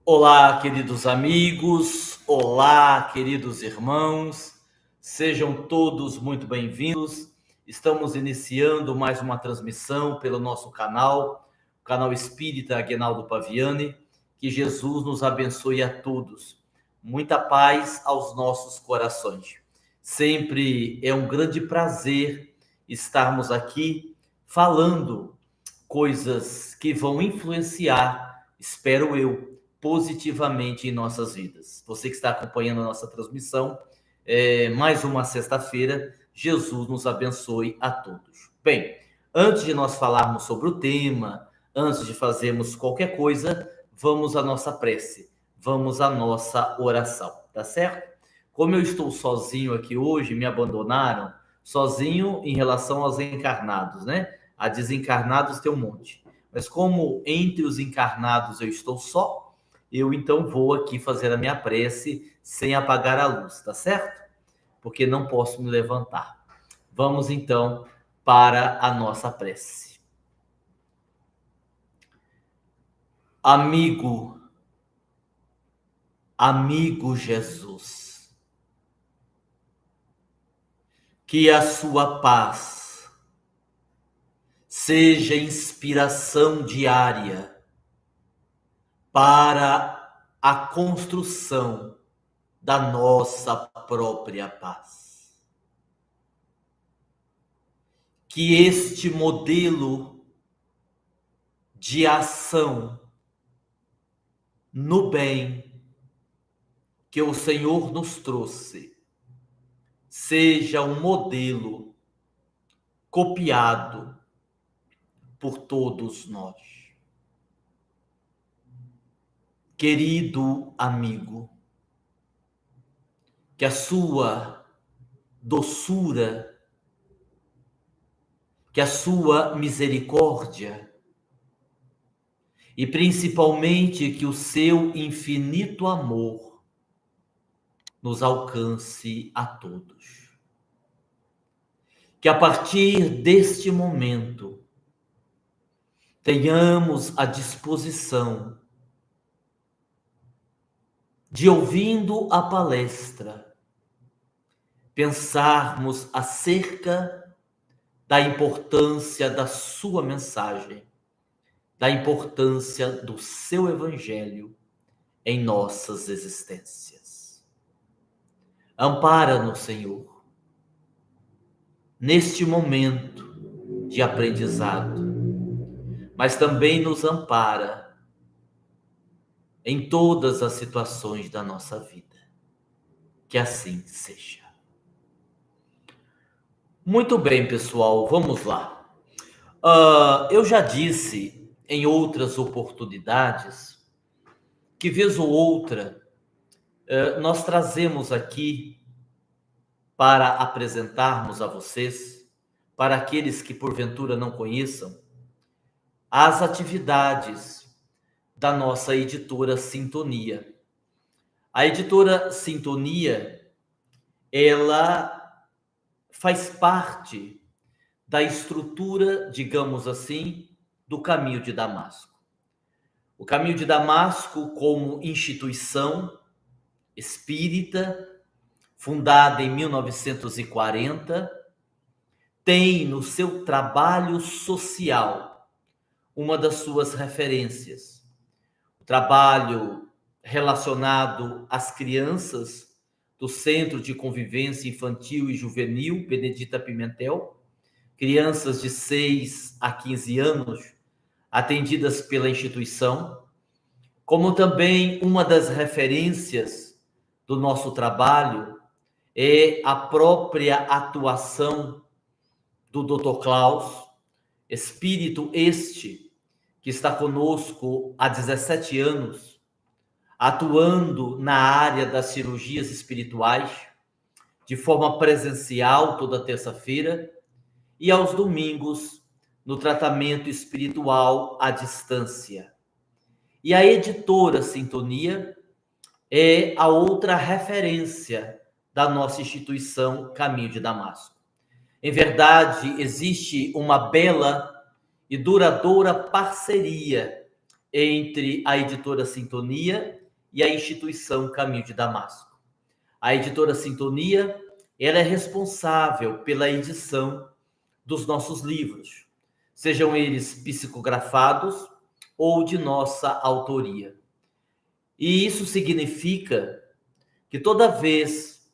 Olá, queridos amigos, olá, queridos irmãos, sejam todos muito bem-vindos. Estamos iniciando mais uma transmissão pelo nosso canal, o canal Espírita Aguinaldo Paviani. Que Jesus nos abençoe a todos. Muita paz aos nossos corações. Sempre é um grande prazer estarmos aqui falando coisas que vão influenciar, espero eu, positivamente em nossas vidas. Você que está acompanhando a nossa transmissão, mais uma sexta-feira, Jesus nos abençoe a todos. Bem, antes de nós falarmos sobre o tema, antes de fazermos qualquer coisa, vamos à nossa prece, vamos à nossa oração, tá certo? Como eu estou sozinho aqui hoje, me abandonaram, sozinho em relação aos encarnados, né? A desencarnados tem um monte. Mas como entre os encarnados eu estou só, eu então vou aqui fazer a minha prece sem apagar a luz, tá certo? Porque não posso me levantar. Vamos então para a nossa prece. Amigo Jesus, que a sua paz seja inspiração diária para a construção da nossa própria paz. Que este modelo de ação no bem que o Senhor nos trouxe seja um modelo copiado por todos nós. Querido amigo, que a sua doçura, que a sua misericórdia e principalmente que o seu infinito amor nos alcance a todos. Que a partir deste momento tenhamos a disposição de, ouvindo a palestra, pensarmos acerca da importância da sua mensagem, da importância do seu evangelho em nossas existências. Ampara-nos, Senhor, neste momento de aprendizado, mas também nos ampara em todas as situações da nossa vida. Que assim seja. Muito bem, pessoal, vamos lá. Eu já disse em outras oportunidades que, vez ou outra, nós trazemos aqui para apresentarmos a vocês, para aqueles que porventura não conheçam, as atividades da nossa editora Sintonia. A editora Sintonia, ela faz parte da estrutura, digamos assim, do Caminho de Damasco. O Caminho de Damasco, como instituição espírita, fundada em 1940, tem no seu trabalho social uma das suas referências. O trabalho relacionado às crianças do Centro de Convivência Infantil e Juvenil Benedita Pimentel, crianças de 6 a 15 anos, atendidas pela instituição, como também uma das referências do nosso trabalho é a própria atuação do Dr. Klaus, espírito este que está conosco há 17 anos, atuando na área das cirurgias espirituais, de forma presencial toda terça-feira e aos domingos no tratamento espiritual à distância. E a editora Sintonia é a outra referência da nossa instituição Caminho de Damasco. Em verdade, existe uma bela e duradoura parceria entre a editora Sintonia e a instituição Caminho de Damasco. A editora Sintonia, ela é responsável pela edição dos nossos livros, sejam eles psicografados ou de nossa autoria. E isso significa que toda vez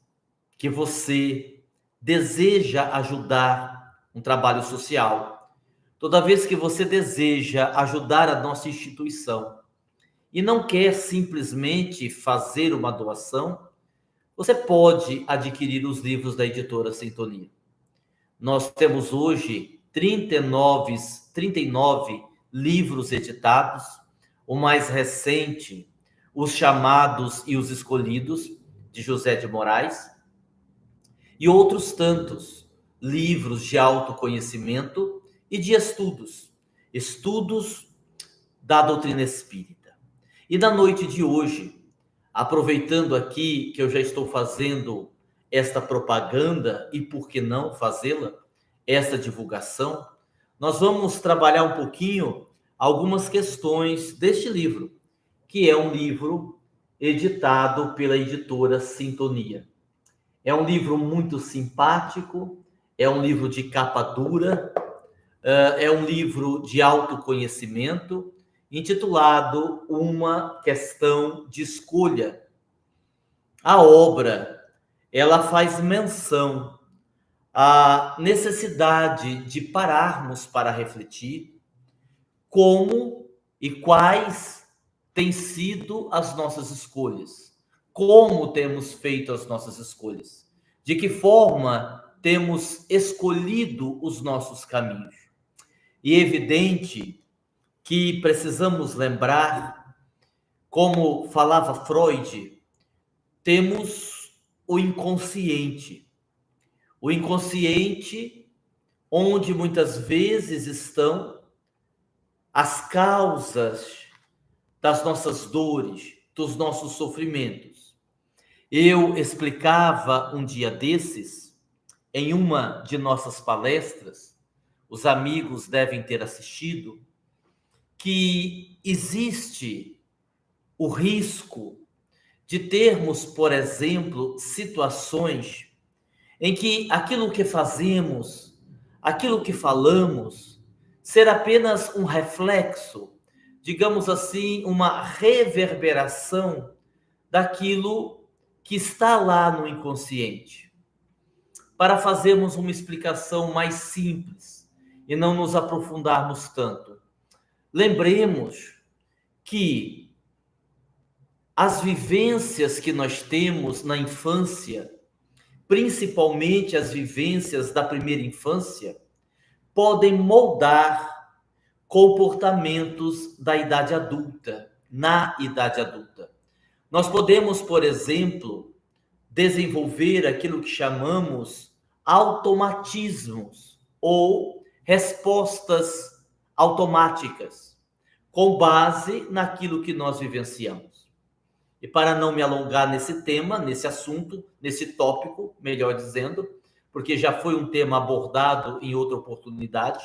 que você deseja ajudar um trabalho social, toda vez que você deseja ajudar a nossa instituição e não quer simplesmente fazer uma doação, você pode adquirir os livros da editora Sintonia. Nós temos hoje 39 livros editados, o mais recente, Os Chamados e os Escolhidos, de José de Moraes, e outros tantos livros de autoconhecimento e de estudos da doutrina espírita. E na noite de hoje, aproveitando aqui que eu já estou fazendo esta propaganda e por que não fazê-la, esta divulgação, nós vamos trabalhar um pouquinho algumas questões deste livro, que é um livro editado pela editora Sintonia. É um livro muito simpático, é um livro de capa dura, é um livro de autoconhecimento, intitulado Uma Questão de Escolha. A obra, ela faz menção à necessidade de pararmos para refletir como e quais têm sido as nossas escolhas, como temos feito as nossas escolhas, de que forma temos escolhido os nossos caminhos. E é evidente que precisamos lembrar, como falava Freud, temos o inconsciente onde muitas vezes estão as causas das nossas dores, dos nossos sofrimentos. Eu explicava um dia desses, em uma de nossas palestras, os amigos devem ter assistido, que existe o risco de termos, por exemplo, situações em que aquilo que fazemos, aquilo que falamos, ser apenas um reflexo, digamos assim, uma reverberação daquilo que está lá no inconsciente. Para fazermos uma explicação mais simples e não nos aprofundarmos tanto, lembremos que as vivências que nós temos na infância, principalmente as vivências da primeira infância, podem moldar comportamentos da idade adulta, na idade adulta. Nós podemos, por exemplo, desenvolver aquilo que chamamos automatismos ou respostas automáticas, com base naquilo que nós vivenciamos. E para não me alongar nesse tema, nesse assunto, nesse tópico, melhor dizendo, porque já foi um tema abordado em outra oportunidade,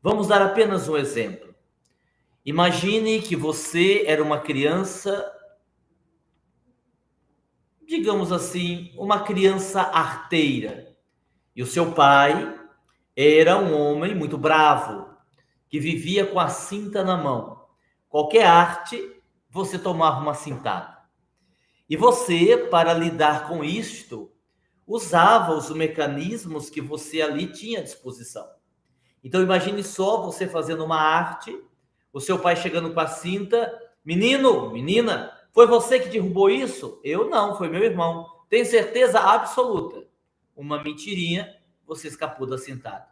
vamos dar apenas um exemplo. Imagine que você era uma criança, digamos assim, uma criança arteira, e o seu pai era um homem muito bravo, que vivia com a cinta na mão. Qualquer arte, você tomava uma cintada. E você, para lidar com isto, usava os mecanismos que você ali tinha à disposição. Então, imagine só você fazendo uma arte, o seu pai chegando com a cinta, menino, menina, foi você que derrubou isso? Eu não, foi meu irmão. Tenho certeza absoluta. Uma mentirinha, você escapou da cintada.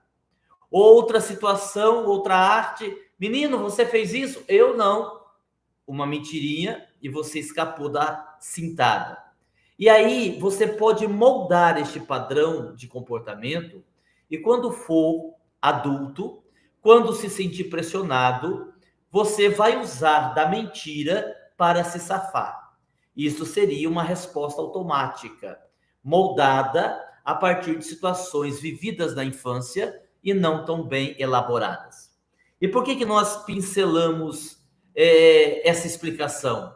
Outra situação, outra arte, menino, você fez isso? Eu não. Uma mentirinha e você escapou da cintada. E aí você pode moldar este padrão de comportamento e quando for adulto, quando se sentir pressionado, você vai usar da mentira para se safar. Isso seria uma resposta automática, moldada a partir de situações vividas na infância e não tão bem elaboradas. E por que nós pincelamos essa explicação?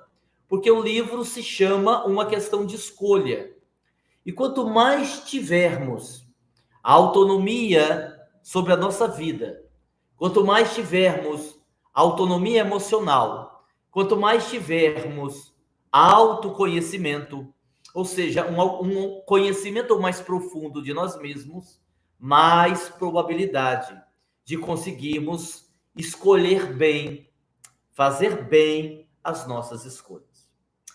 Porque o livro se chama Uma Questão de Escolha. E quanto mais tivermos a autonomia sobre a nossa vida, quanto mais tivermos autonomia emocional, quanto mais tivermos autoconhecimento, ou seja, um conhecimento mais profundo de nós mesmos, mais probabilidade de conseguirmos escolher bem, fazer bem as nossas escolhas.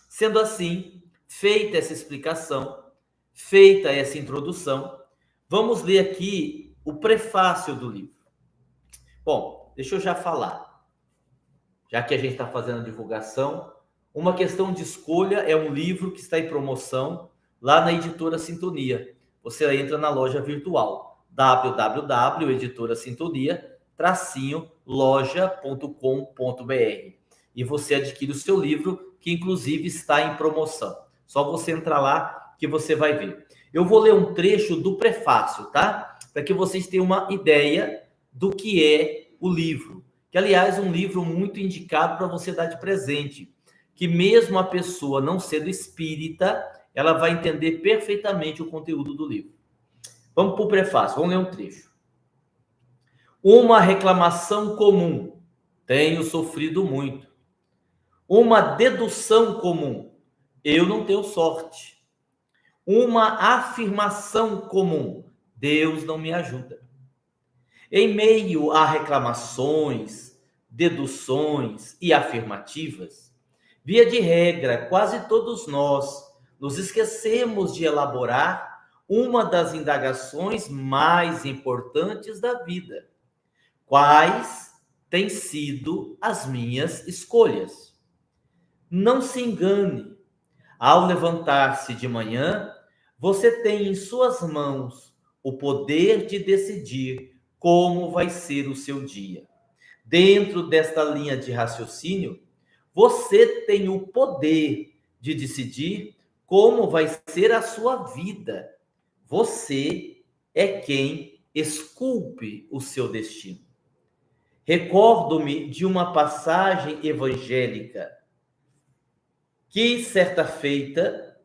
Sendo assim, feita essa explicação, feita essa introdução, vamos ler aqui o prefácio do livro. Bom, deixa eu já falar, já que a gente está fazendo a divulgação, Uma Questão de Escolha é um livro que está em promoção lá na Editora Sintonia. Você entra na loja virtual, www.editorasintonia-loja.com.br, e você adquire o seu livro, que inclusive está em promoção. Só você entrar lá que você vai ver. Eu vou ler um trecho do prefácio, tá? Para que vocês tenham uma ideia do que é o livro. Que, aliás, é um livro muito indicado para você dar de presente. Que mesmo a pessoa não sendo espírita, ela vai entender perfeitamente o conteúdo do livro. Vamos para o prefácio, vamos ler um trecho. Uma reclamação comum. Tenho sofrido muito. Uma dedução comum. Eu não tenho sorte. Uma afirmação comum. Deus não me ajuda. Em meio a reclamações, deduções e afirmativas, via de regra, quase todos nós nos esquecemos de elaborar uma das indagações mais importantes da vida. Quais têm sido as minhas escolhas? Não se engane. Ao levantar-se de manhã, você tem em suas mãos o poder de decidir como vai ser o seu dia. Dentro desta linha de raciocínio, você tem o poder de decidir como vai ser a sua vida. Você é quem esculpe o seu destino. Recordo-me de uma passagem evangélica que certa feita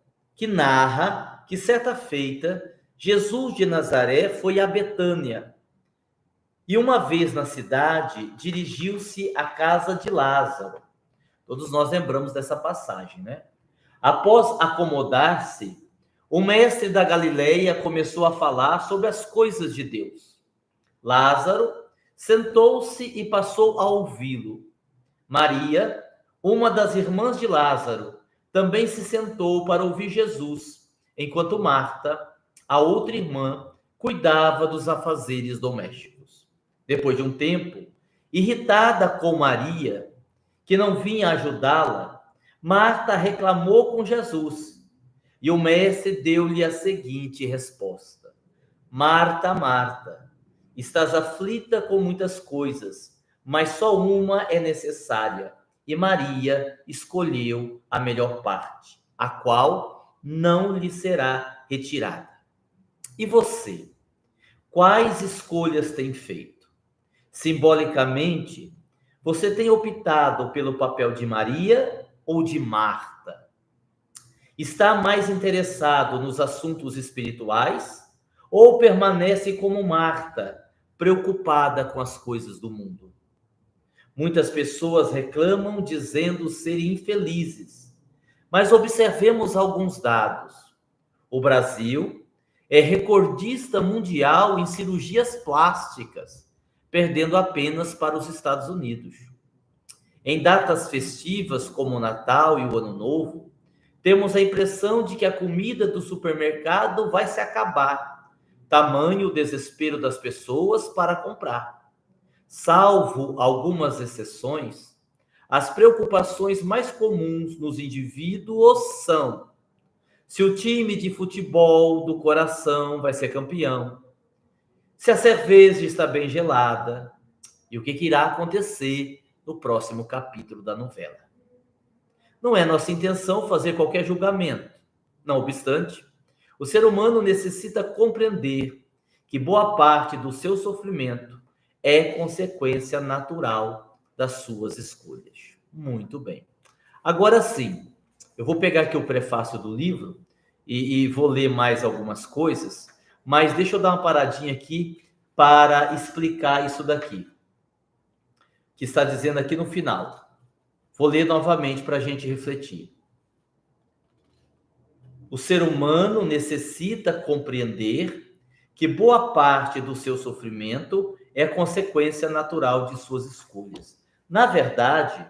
Jesus de Nazaré foi a Betânia. E uma vez na cidade, dirigiu-se à casa de Lázaro. Todos nós lembramos dessa passagem, né? Após acomodar-se, o mestre da Galileia começou a falar sobre as coisas de Deus. Lázaro sentou-se e passou a ouvi-lo. Maria, uma das irmãs de Lázaro, também se sentou para ouvir Jesus, enquanto Marta, a outra irmã, cuidava dos afazeres domésticos. Depois de um tempo, irritada com Maria, que não vinha ajudá-la, Marta reclamou com Jesus, e o mestre deu-lhe a seguinte resposta: Marta, Marta, estás aflita com muitas coisas, mas só uma é necessária, e Maria escolheu a melhor parte, a qual não lhe será retirada. E você? Quais escolhas tem feito? Simbolicamente, você tem optado pelo papel de Maria ou de Marta? Está mais interessado nos assuntos espirituais ou permanece como Marta, preocupada com as coisas do mundo? Muitas pessoas reclamam dizendo serem infelizes, mas observemos alguns dados. O Brasil é recordista mundial em cirurgias plásticas, perdendo apenas para os Estados Unidos. Em datas festivas como o Natal e o Ano Novo, temos a impressão de que a comida do supermercado vai se acabar, tamanho o desespero das pessoas para comprar. Salvo algumas exceções, as preocupações mais comuns nos indivíduos são: se o time de futebol do coração vai ser campeão, se a cerveja está bem gelada e o que irá acontecer no próximo capítulo da novela. Não é nossa intenção fazer qualquer julgamento. Não obstante, o ser humano necessita compreender que boa parte do seu sofrimento é consequência natural das suas escolhas. Muito bem. Agora sim, eu vou pegar aqui o prefácio do livro e vou ler mais algumas coisas, mas deixa eu dar uma paradinha aqui para explicar isso daqui, que está dizendo aqui no final. Vou ler novamente para a gente refletir. O ser humano necessita compreender que boa parte do seu sofrimento é consequência natural de suas escolhas. Na verdade,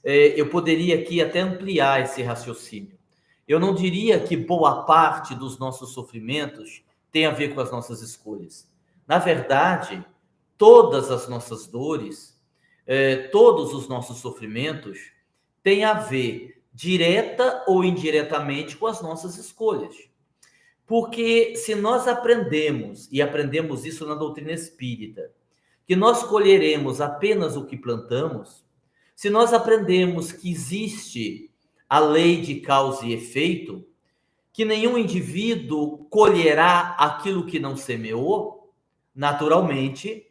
eu poderia aqui até ampliar esse raciocínio. Eu não diria que boa parte dos nossos sofrimentos tem a ver com as nossas escolhas. Na verdade, todas as nossas dores, todos os nossos sofrimentos têm a ver direta ou indiretamente com as nossas escolhas. Porque se nós aprendemos, e aprendemos isso na doutrina espírita, que nós colheremos apenas o que plantamos, se nós aprendemos que existe a lei de causa e efeito, que nenhum indivíduo colherá aquilo que não semeou, naturalmente,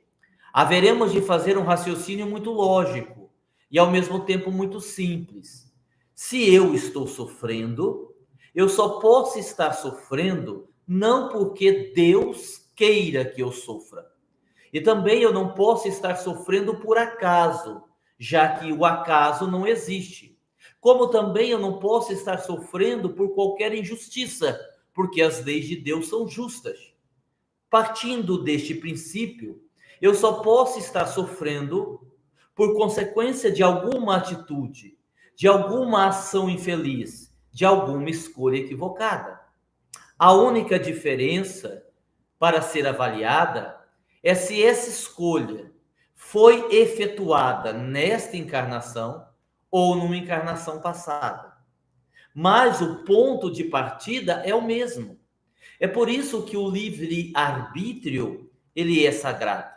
haveremos de fazer um raciocínio muito lógico e, ao mesmo tempo, muito simples. Se eu estou sofrendo, eu só posso estar sofrendo não porque Deus queira que eu sofra. E também eu não posso estar sofrendo por acaso, já que o acaso não existe. Como também eu não posso estar sofrendo por qualquer injustiça, porque as leis de Deus são justas. Partindo deste princípio, eu só posso estar sofrendo por consequência de alguma atitude, de alguma ação infeliz, de alguma escolha equivocada. A única diferença para ser avaliada é se essa escolha foi efetuada nesta encarnação ou numa encarnação passada. Mas o ponto de partida é o mesmo. É por isso que o livre-arbítrio, ele é sagrado.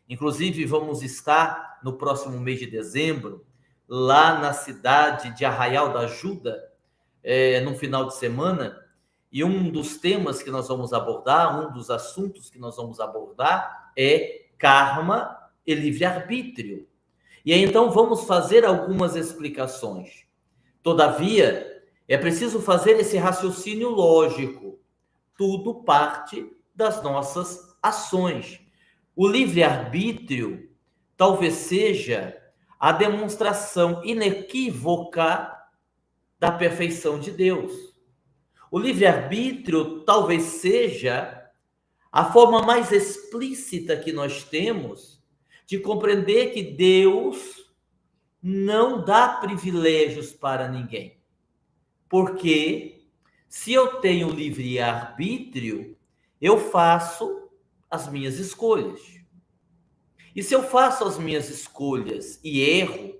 Inclusive, vamos estar no próximo mês de dezembro, lá na cidade de Arraial da Ajuda, no final de semana, e um dos temas que nós vamos abordar, um dos assuntos que nós vamos abordar é karma e livre-arbítrio. E aí, então, vamos fazer algumas explicações. Todavia, é preciso fazer esse raciocínio lógico. Tudo parte das nossas ações. O livre-arbítrio talvez seja a demonstração inequívoca da perfeição de Deus. O livre-arbítrio talvez seja a forma mais explícita que nós temos de compreender que Deus não dá privilégios para ninguém. Porque se eu tenho livre-arbítrio, eu faço as minhas escolhas. E se eu faço as minhas escolhas e erro,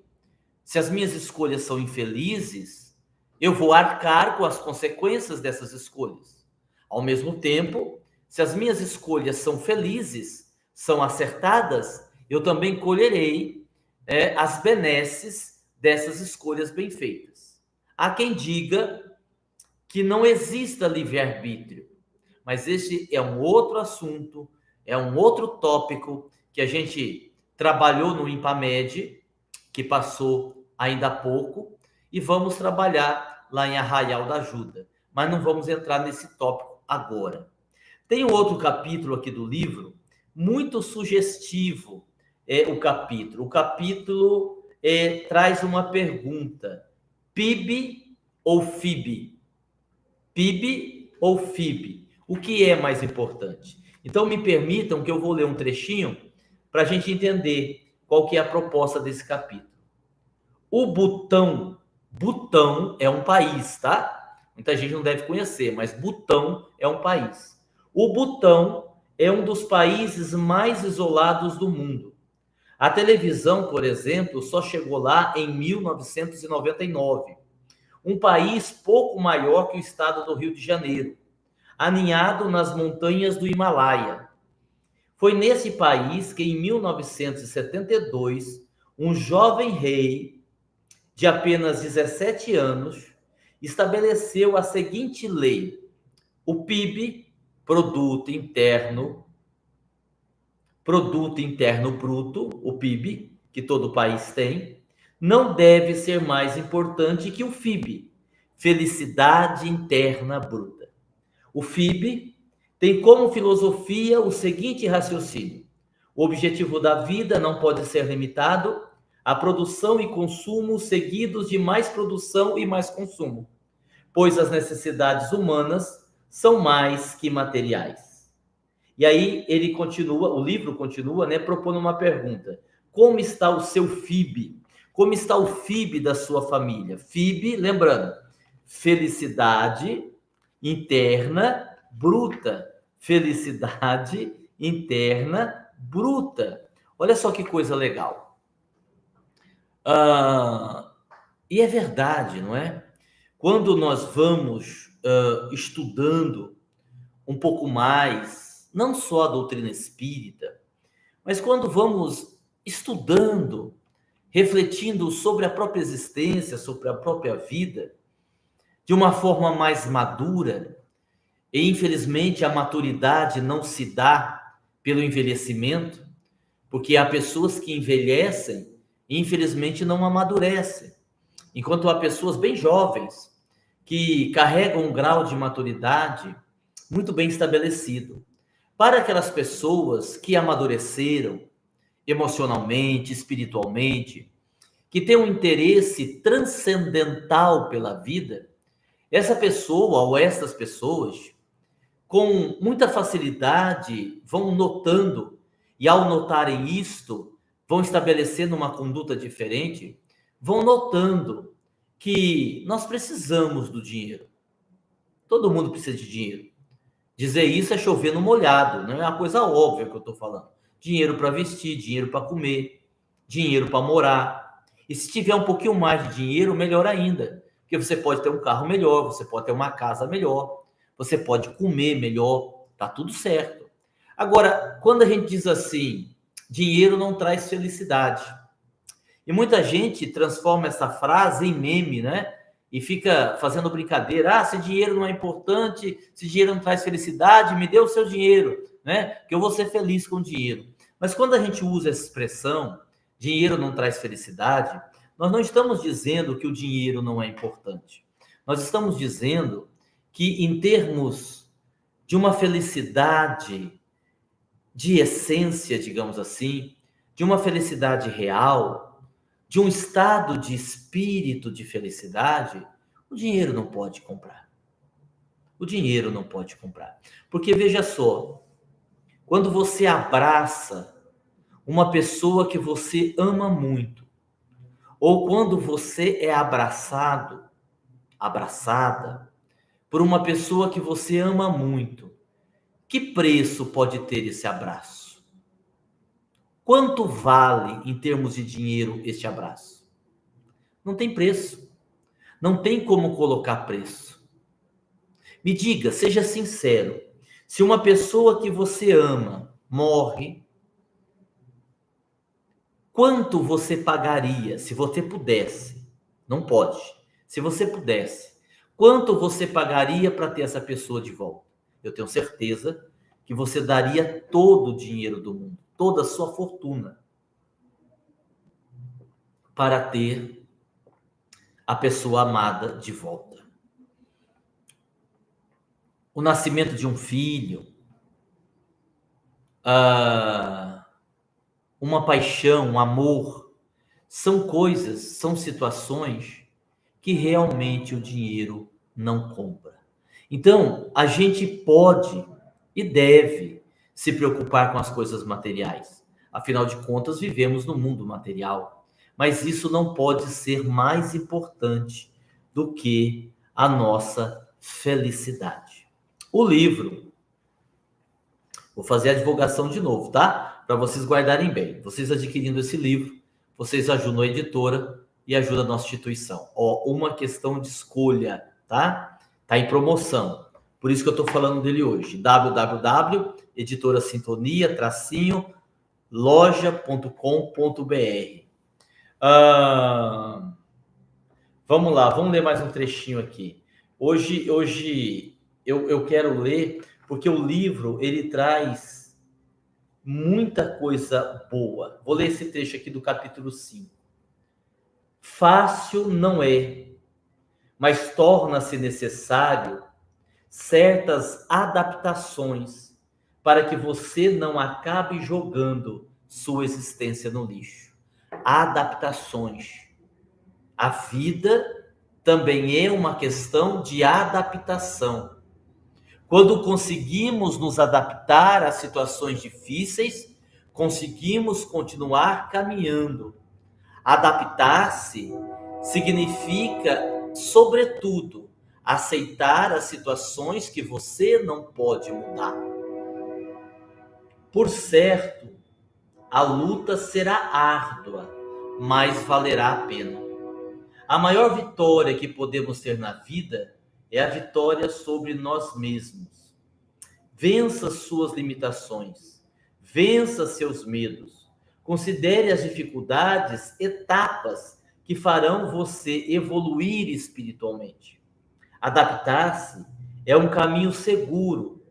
se as minhas escolhas são infelizes, eu vou arcar com as consequências dessas escolhas. Ao mesmo tempo, se as minhas escolhas são felizes, são acertadas, eu também colherei as benesses dessas escolhas bem feitas. Há quem diga que não exista livre-arbítrio, mas esse é um outro assunto, é um outro tópico que a gente trabalhou no IMPAMED, que passou ainda há pouco, e vamos trabalhar lá em Arraial da Ajuda. Mas não vamos entrar nesse tópico agora. Tem um outro capítulo aqui do livro, muito sugestivo, o capítulo. O capítulo traz uma pergunta: PIB ou FIB? PIB ou FIB? O que é mais importante? Então, me permitam que eu vou ler um trechinho para a gente entender qual que é a proposta desse capítulo. O Butão é um país, tá? Muita gente não deve conhecer, mas Butão é um país. O Butão é um dos países mais isolados do mundo. A televisão, por exemplo, só chegou lá em 1999. Um país pouco maior que o estado do Rio de Janeiro, aninhado nas montanhas do Himalaia. Foi nesse país que, em 1972, um jovem rei de apenas 17 anos estabeleceu a seguinte lei: o PIB, Produto Interno Produto Interno Bruto, o PIB, que todo país tem, não deve ser mais importante que o FIB, Felicidade Interna Bruta. O FIB tem como filosofia o seguinte raciocínio: o objetivo da vida não pode ser limitado à produção e consumo seguidos de mais produção e mais consumo, pois as necessidades humanas são mais que materiais. E aí ele continua, o livro continua, né, propondo uma pergunta: como está o seu FIB? Como está o FIB da sua família? FIB, lembrando, felicidade interna bruta. Felicidade interna bruta. Olha só que coisa legal. E é verdade, não é? Quando nós vamos estudando um pouco mais, não só a doutrina espírita, mas quando vamos estudando, refletindo sobre a própria existência, sobre a própria vida, de uma forma mais madura, e infelizmente a maturidade não se dá pelo envelhecimento, porque há pessoas que envelhecem e infelizmente não amadurecem, enquanto há pessoas bem jovens que carregam um grau de maturidade muito bem estabelecido. Para aquelas pessoas que amadureceram emocionalmente, espiritualmente, que têm um interesse transcendental pela vida, essa pessoa ou essas pessoas, com muita facilidade, vão notando, e ao notarem isto, vão estabelecendo uma conduta diferente, vão notando que nós precisamos do dinheiro. Todo mundo precisa de dinheiro. Dizer isso é chover no molhado, não é uma coisa óbvia que eu estou falando. Dinheiro para vestir, dinheiro para comer, dinheiro para morar. E se tiver um pouquinho mais de dinheiro, melhor ainda. Porque você pode ter um carro melhor, você pode ter uma casa melhor, você pode comer melhor, tá tudo certo. Agora, quando a gente diz assim, dinheiro não traz felicidade. E muita gente transforma essa frase em meme, né? E fica fazendo brincadeira. Ah, se dinheiro não é importante, se dinheiro não traz felicidade, me dê o seu dinheiro, né? Que eu vou ser feliz com dinheiro. Mas quando a gente usa essa expressão, dinheiro não traz felicidade, nós não estamos dizendo que o dinheiro não é importante. Nós estamos dizendo que, em termos de uma felicidade de essência, digamos assim, de uma felicidade real, de um estado de espírito de felicidade, o dinheiro não pode comprar. O dinheiro não pode comprar. Porque veja só, quando você abraça uma pessoa que você ama muito, ou quando você é abraçado, abraçada, por uma pessoa que você ama muito, que preço pode ter esse abraço? Quanto vale, em termos de dinheiro, este abraço? Não tem preço. Não tem como colocar preço. Me diga, seja sincero, se uma pessoa que você ama morre, quanto você pagaria, se você pudesse? Não pode. Se você pudesse, quanto você pagaria para ter essa pessoa de volta? Eu tenho certeza que você daria todo o dinheiro do mundo, toda a sua fortuna, para ter a pessoa amada de volta. O nascimento de um filho, uma paixão, um amor, são coisas, são situações que realmente o dinheiro não compra. Então, a gente pode e deve se preocupar com as coisas materiais. Afinal de contas, vivemos no mundo material. Mas isso não pode ser mais importante do que a nossa felicidade. O livro, vou fazer a divulgação de novo, tá? Para vocês guardarem bem. Vocês adquirindo esse livro, vocês ajudam a editora e ajudam a nossa instituição. Ó, Uma Questão de Escolha, tá? Tá em promoção. Por isso que eu estou falando dele hoje. www.editorasintonia-loja.com.br. Vamos lá, vamos ler mais um trechinho aqui. Hoje eu quero ler, porque o livro, ele traz muita coisa boa. Vou ler esse trecho aqui do capítulo 5. Fácil não é, mas torna-se necessário certas adaptações para que você não acabe jogando sua existência no lixo. Adaptações. A vida também é uma questão de adaptação. Quando conseguimos nos adaptar a situações difíceis, conseguimos continuar caminhando. Adaptar-se significa, sobretudo, aceitar as situações que você não pode mudar. Por certo, a luta será árdua, mas valerá a pena. A maior vitória que podemos ter na vida é a vitória sobre nós mesmos. Vença suas limitações, vença seus medos. Considere as dificuldades etapas que farão você evoluir espiritualmente. Adaptar-se é um caminho seguro.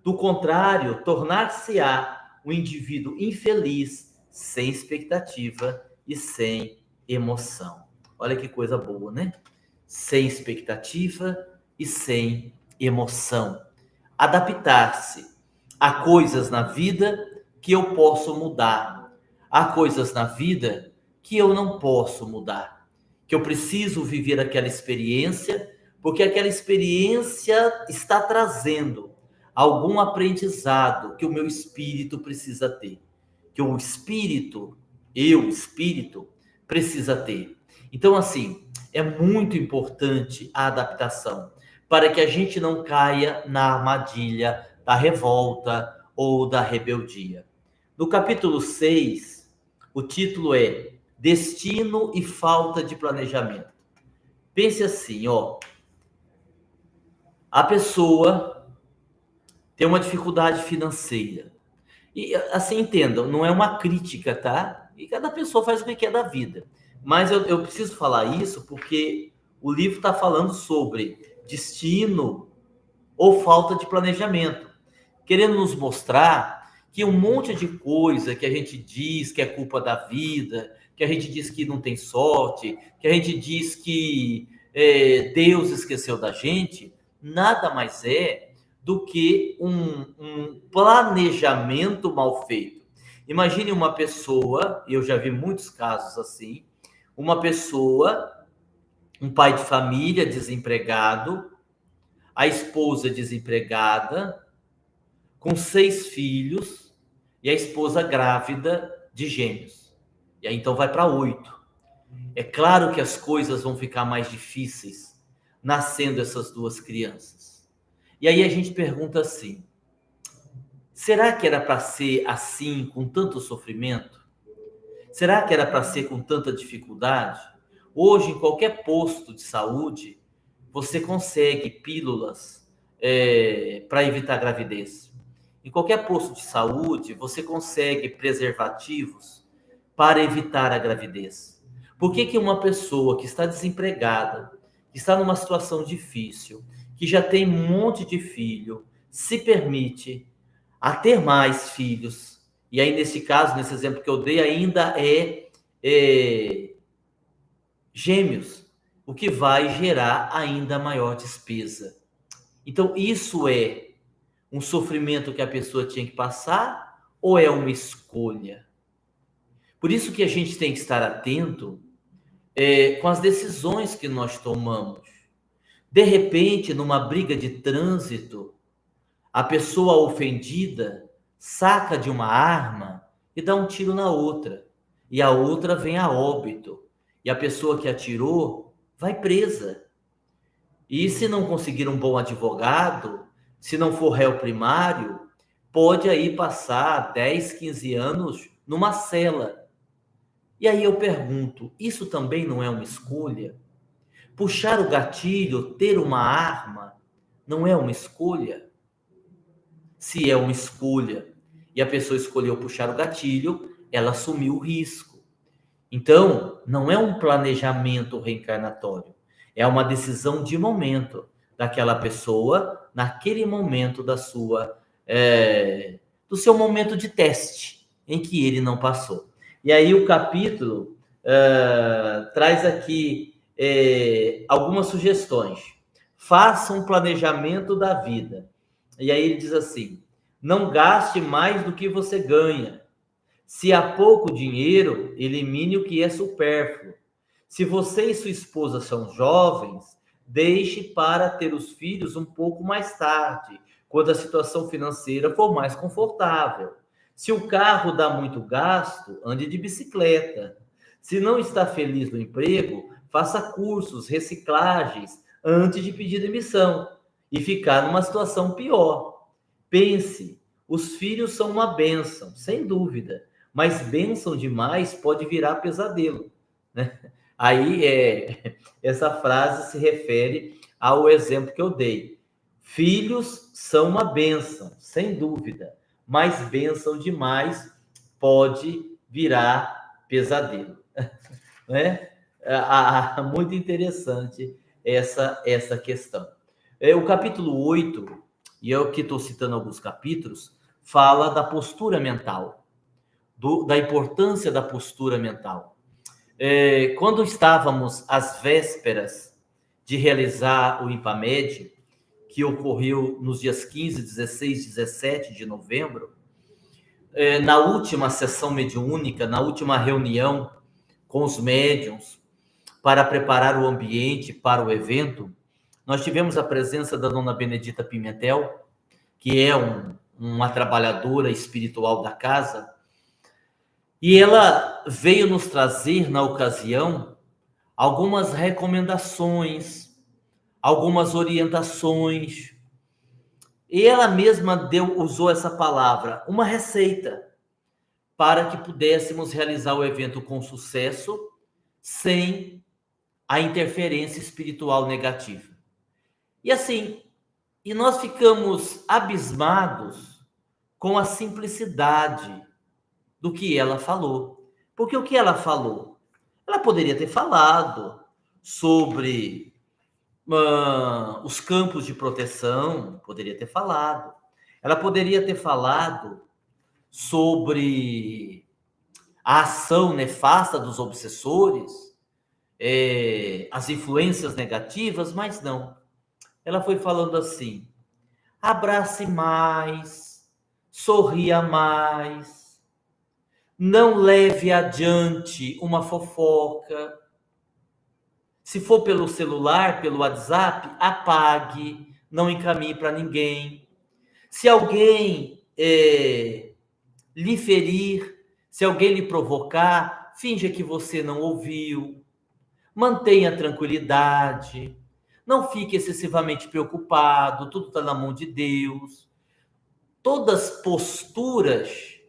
Do contrário, tornar-se-á um indivíduo infeliz, sem expectativa e sem emoção. Olha que coisa boa, né? Sem expectativa e sem emoção. Adaptar-se. Há coisas na vida que eu posso mudar. Há coisas na vida que eu não posso mudar. Que eu preciso viver aquela experiência, porque aquela experiência está trazendo algum aprendizado que o meu espírito precisa ter. Que o espírito, espírito, precisa ter. Então, assim, é muito importante a adaptação para que a gente não caia na armadilha da revolta ou da rebeldia. No capítulo 6, o título é Destino e Falta de Planejamento. Pense assim, ó. A pessoa tem uma dificuldade financeira. E assim, entendam, não é uma crítica, tá? E cada pessoa faz o que quer da vida. Mas eu preciso falar isso porque o livro está falando sobre destino ou falta de planejamento, querendo nos mostrar que um monte de coisa que a gente diz que é culpa da vida, que a gente diz que não tem sorte, que a gente diz que Deus esqueceu da gente, nada mais é do que um planejamento mal feito. Imagine uma pessoa, eu já vi muitos casos assim, uma pessoa, um pai de família desempregado, a esposa desempregada, com 6 filhos, e a esposa grávida de gêmeos. E aí então vai para 8. É claro que as coisas vão ficar mais difíceis nascendo essas duas crianças. E aí a gente pergunta assim: será que era para ser assim, com tanto sofrimento? Será que era para ser com tanta dificuldade? Hoje, em qualquer posto de saúde, você consegue pílulas para evitar gravidez. Em qualquer posto de saúde, você consegue preservativos para evitar a gravidez. Por que que uma pessoa que está desempregada, que está numa situação difícil, que já tem um monte de filho, se permite a ter mais filhos? E aí, nesse caso, nesse exemplo que eu dei, ainda é gêmeos, o que vai gerar ainda maior despesa. Então, isso é um sofrimento que a pessoa tinha que passar ou é uma escolha? Por isso que a gente tem que estar atento com as decisões que nós tomamos. De repente, numa briga de trânsito, a pessoa ofendida saca de uma arma e dá um tiro na outra. E a outra vem a óbito. E a pessoa que atirou vai presa. E se não conseguir um bom advogado, se não for réu primário, pode aí passar 10, 15 anos numa cela. E aí eu pergunto, isso também não é uma escolha? Puxar o gatilho, ter uma arma, não é uma escolha? Se é uma escolha e a pessoa escolheu puxar o gatilho, ela assumiu o risco. Então, não é um planejamento reencarnatório, é uma decisão de momento daquela pessoa, naquele momento da sua do seu momento de teste, em que ele não passou. E aí o capítulo traz aqui algumas sugestões. Faça um planejamento da vida. E aí ele diz assim: não gaste mais do que você ganha. Se há pouco dinheiro, elimine o que é supérfluo. Se você e sua esposa são jovens, deixe para ter os filhos um pouco mais tarde, quando a situação financeira for mais confortável. Se o carro dá muito gasto, ande de bicicleta. Se não está feliz no emprego, faça cursos, reciclagens, antes de pedir demissão e ficar numa situação pior. Pense, os filhos são uma bênção, sem dúvida, mas bênção demais pode virar pesadelo, né? Aí essa frase se refere ao exemplo que eu dei. Filhos são uma bênção, sem dúvida, mas bênção demais pode virar pesadelo, né? Muito interessante essa questão. O capítulo 8, e eu que estou citando alguns capítulos, fala da postura mental, da importância da postura mental. Quando estávamos às vésperas de realizar o IMPAMED, que ocorreu nos dias 15, 16, 17 de novembro, na última sessão mediúnica, na última reunião com os médiuns, para preparar o ambiente para o evento, nós tivemos a presença da dona Benedita Pimentel, que é uma trabalhadora espiritual da casa, e ela veio nos trazer, na ocasião, algumas recomendações, algumas orientações. E ela mesma usou essa palavra, uma receita, para que pudéssemos realizar o evento com sucesso, sem a interferência espiritual negativa. E assim, nós ficamos abismados com a simplicidade do que ela falou. Porque o que ela falou? Ela poderia ter falado sobre os campos de proteção, poderia ter falado. Ela poderia ter falado sobre a ação nefasta dos obsessores, as influências negativas, mas não. Ela foi falando assim: abrace mais, sorria mais, não leve adiante uma fofoca. Se for pelo celular, pelo WhatsApp, apague, não encaminhe para ninguém. Se alguém lhe ferir, se alguém lhe provocar, finja que você não ouviu. Mantenha tranquilidade. Não fique excessivamente preocupado, tudo está na mão de Deus. Todas posturas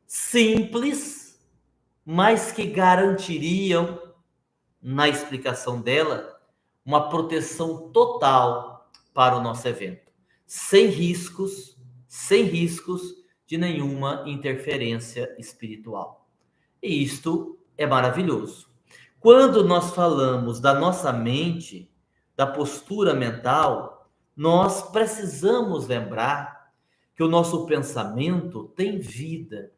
simples, mas que garantiriam, na explicação dela, uma proteção total para o nosso evento, sem riscos de nenhuma interferência espiritual. E isto é maravilhoso. Quando nós falamos da nossa mente, da postura mental, nós precisamos lembrar que o nosso pensamento tem vida,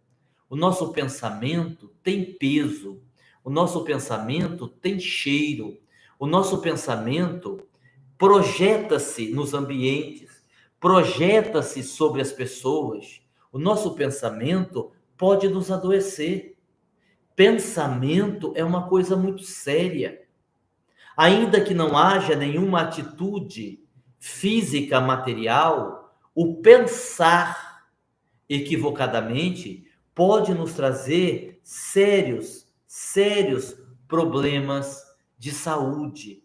o nosso pensamento tem peso, o nosso pensamento tem cheiro, o nosso pensamento projeta-se nos ambientes, projeta-se sobre as pessoas. O nosso pensamento pode nos adoecer. Pensamento é uma coisa muito séria. Ainda que não haja nenhuma atitude física, material, o pensar equivocadamente pode nos trazer sérios problemas de saúde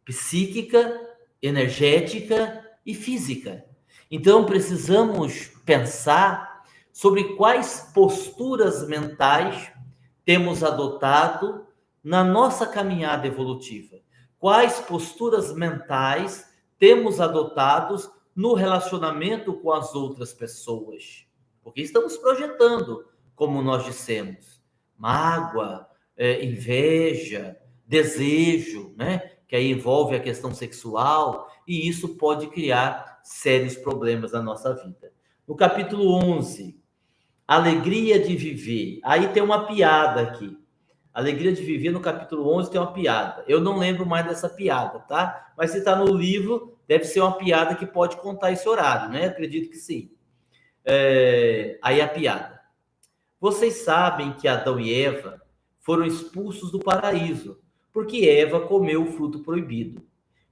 psíquica, energética e física. Então, precisamos pensar sobre quais posturas mentais temos adotado na nossa caminhada evolutiva. Quais posturas mentais temos adotados no relacionamento com as outras pessoas. Porque estamos projetando, como nós dissemos, mágoa, inveja, desejo, né? Que aí envolve a questão sexual, e isso pode criar sérios problemas na nossa vida. No capítulo 11, alegria de viver. Aí tem uma piada aqui. Alegria de viver, no capítulo 11, tem uma piada. Eu não lembro mais dessa piada, tá? Mas se está no livro, deve ser uma piada que pode contar esse horário, né? Acredito que sim. Aí a piada. Vocês sabem que Adão e Eva foram expulsos do paraíso, porque Eva comeu o fruto proibido.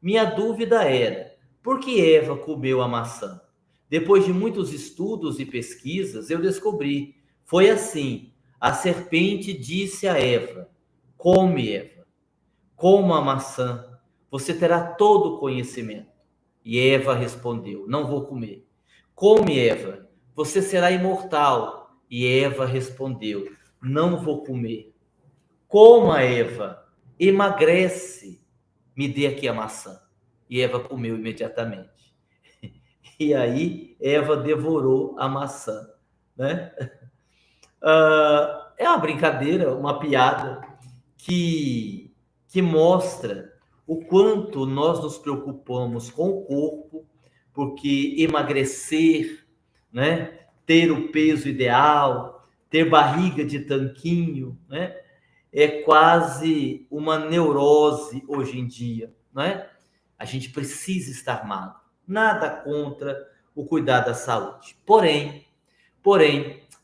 Minha dúvida era, por que Eva comeu a maçã? Depois de muitos estudos e pesquisas, eu descobri. Foi assim. A serpente disse a Eva: come, Eva, coma a maçã, você terá todo o conhecimento. E Eva respondeu: não vou comer. Come, Eva, você será imortal. E Eva respondeu: não vou comer. Coma, Eva, emagrece, me dê aqui a maçã. E Eva comeu imediatamente. E aí Eva devorou a maçã, né? É uma brincadeira, uma piada que mostra o quanto nós nos preocupamos com o corpo, porque emagrecer, né? Ter o peso ideal, ter barriga de tanquinho, né? É quase uma neurose hoje em dia, né? A gente precisa estar magro. Nada contra o cuidar da saúde. Porém,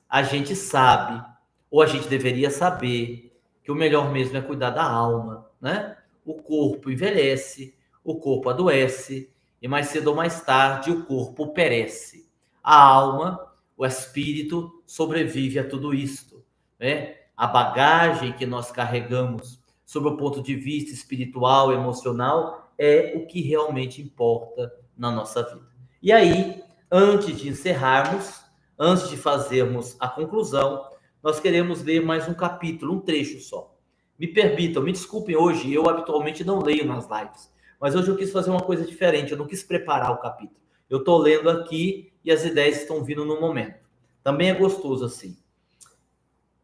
a gente sabe, ou a gente deveria saber, que o melhor mesmo é cuidar da alma, né? O corpo envelhece, o corpo adoece, e mais cedo ou mais tarde o corpo perece. A alma, o espírito, sobrevive a tudo isto, né? A bagagem que nós carregamos, sob o ponto de vista espiritual, emocional, é o que realmente importa na nossa vida. E aí, antes de encerrarmos, antes de fazermos a conclusão, nós queremos ler mais um capítulo, um trecho só. Me permitam, me desculpem hoje, eu habitualmente não leio nas lives, mas hoje eu quis fazer uma coisa diferente, eu não quis preparar o capítulo. Eu estou lendo aqui e as ideias estão vindo no momento. Também é gostoso assim.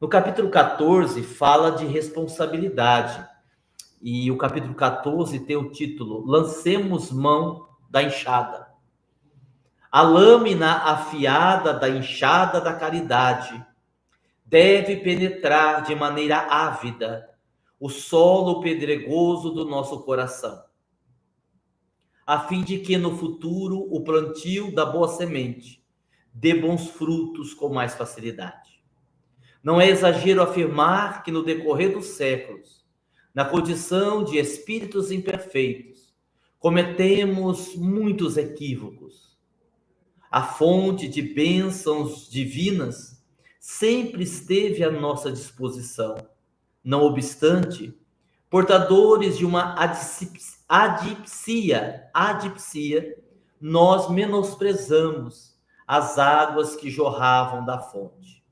No capítulo 14, fala de responsabilidade. E o capítulo 14 tem o título Lancemos mão da enxada. A lâmina afiada da enxada da caridade deve penetrar de maneira ávida o solo pedregoso do nosso coração, a fim de que no futuro o plantio da boa semente dê bons frutos com mais facilidade. Não é exagero afirmar que no decorrer dos séculos, na condição de espíritos imperfeitos, cometemos muitos equívocos. A fonte de bênçãos divinas sempre esteve à nossa disposição. Não obstante, portadores de uma adipsia, nós menosprezamos as águas que jorravam da fonte.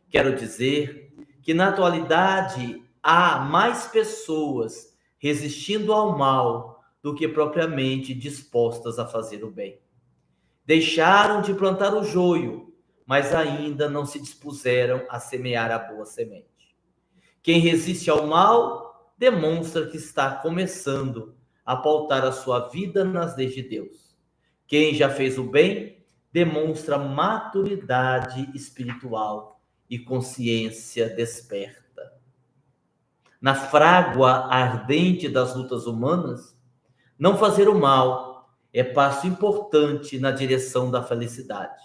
Quero dizer que na atualidade há mais pessoas resistindo ao mal do que propriamente dispostas a fazer o bem. Deixaram de plantar o joio, mas ainda não se dispuseram a semear a boa semente. Quem resiste ao mal demonstra que está começando a pautar a sua vida nas leis de Deus. Quem já fez o bem demonstra maturidade espiritual e consciência desperta. Na frágua ardente das lutas humanas, não fazer o mal é passo importante na direção da felicidade,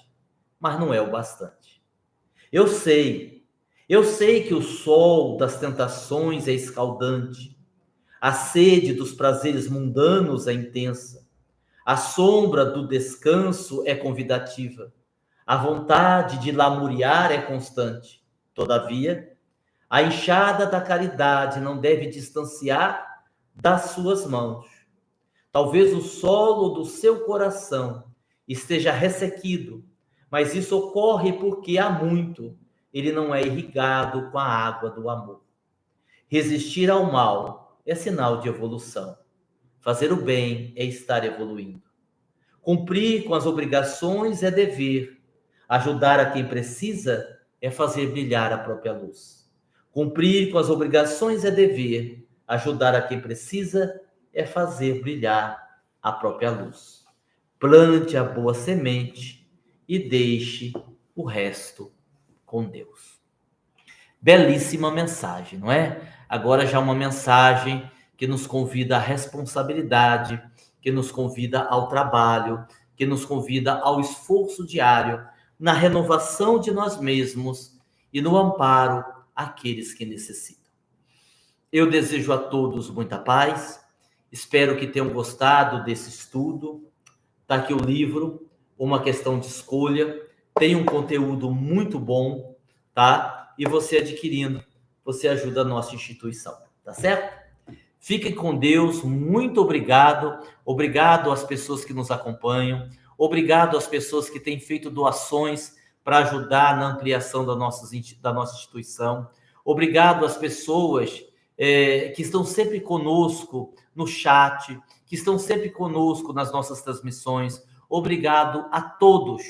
mas não é o bastante. Eu sei que o sol das tentações é escaldante, a sede dos prazeres mundanos é intensa, a sombra do descanso é convidativa, a vontade de lamuriar é constante. Todavia, a enxada da caridade não deve distanciar das suas mãos. Talvez o solo do seu coração esteja ressequido, mas isso ocorre porque há muito ele não é irrigado com a água do amor. Resistir ao mal é sinal de evolução. Fazer o bem é estar evoluindo. Cumprir com as obrigações é dever. Ajudar a quem precisa é fazer brilhar a própria luz. Cumprir com as obrigações é dever. Ajudar a quem precisa é fazer brilhar a própria luz. Plante a boa semente e deixe o resto com Deus. Belíssima mensagem, não é? Agora já uma mensagem que nos convida à responsabilidade, que nos convida ao trabalho, que nos convida ao esforço diário, na renovação de nós mesmos e no amparo àqueles que necessitam. Eu desejo a todos muita paz, espero que tenham gostado desse estudo. Está aqui o livro, Uma Questão de Escolha, tem um conteúdo muito bom, tá? E você adquirindo, você ajuda a nossa instituição, tá certo? Fiquem com Deus, muito obrigado. Obrigado às pessoas que nos acompanham. Obrigado às pessoas que têm feito doações para ajudar na ampliação da nossa instituição. Obrigado às pessoas que estão sempre conosco no chat, que estão sempre conosco nas nossas transmissões. Obrigado a todos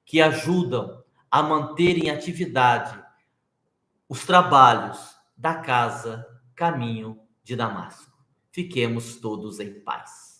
que ajudam a manter em atividade os trabalhos da Casa Caminho de Damasco. Fiquemos todos em paz.